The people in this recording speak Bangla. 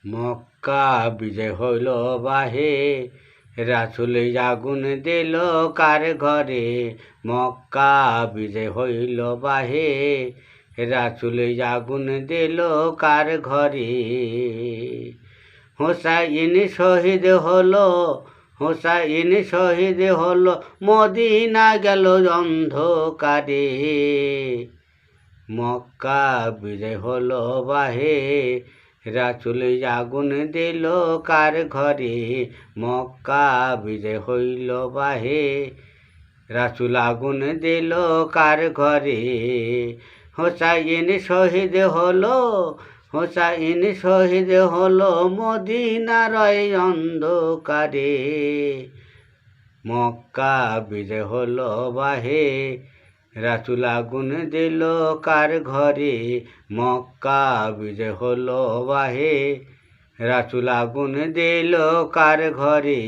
মক্কা বিজয় হইল বাহে, রাসূল আগুন দিল কার ঘরে। মক্কা বিজয় হইল বাহে, রাসূল আগুন দিল কার ঘরে। হোসাইন শহীদ হলো, হোসাইন শহীদ হলো, মদিনা গেল অন্ধকারে। মক্কা বিজয় হলো বাহে, রাসূল আগুন দিল কার ঘরে। মক্কা বিজয় হইল বাহে, রাসূল আগুন দিল কার ঘরে। হোসাইন শহীদ হলো, হোসাইন শহীদ হলো, মদিনার অন্ধকারে। মক্কা বিজয় হলো বাহে, রাসূল আগুন দিল কার ঘরে। মক্কা বিজয় হলো বাহে, রাসূল আগুন দিল কার ঘরে।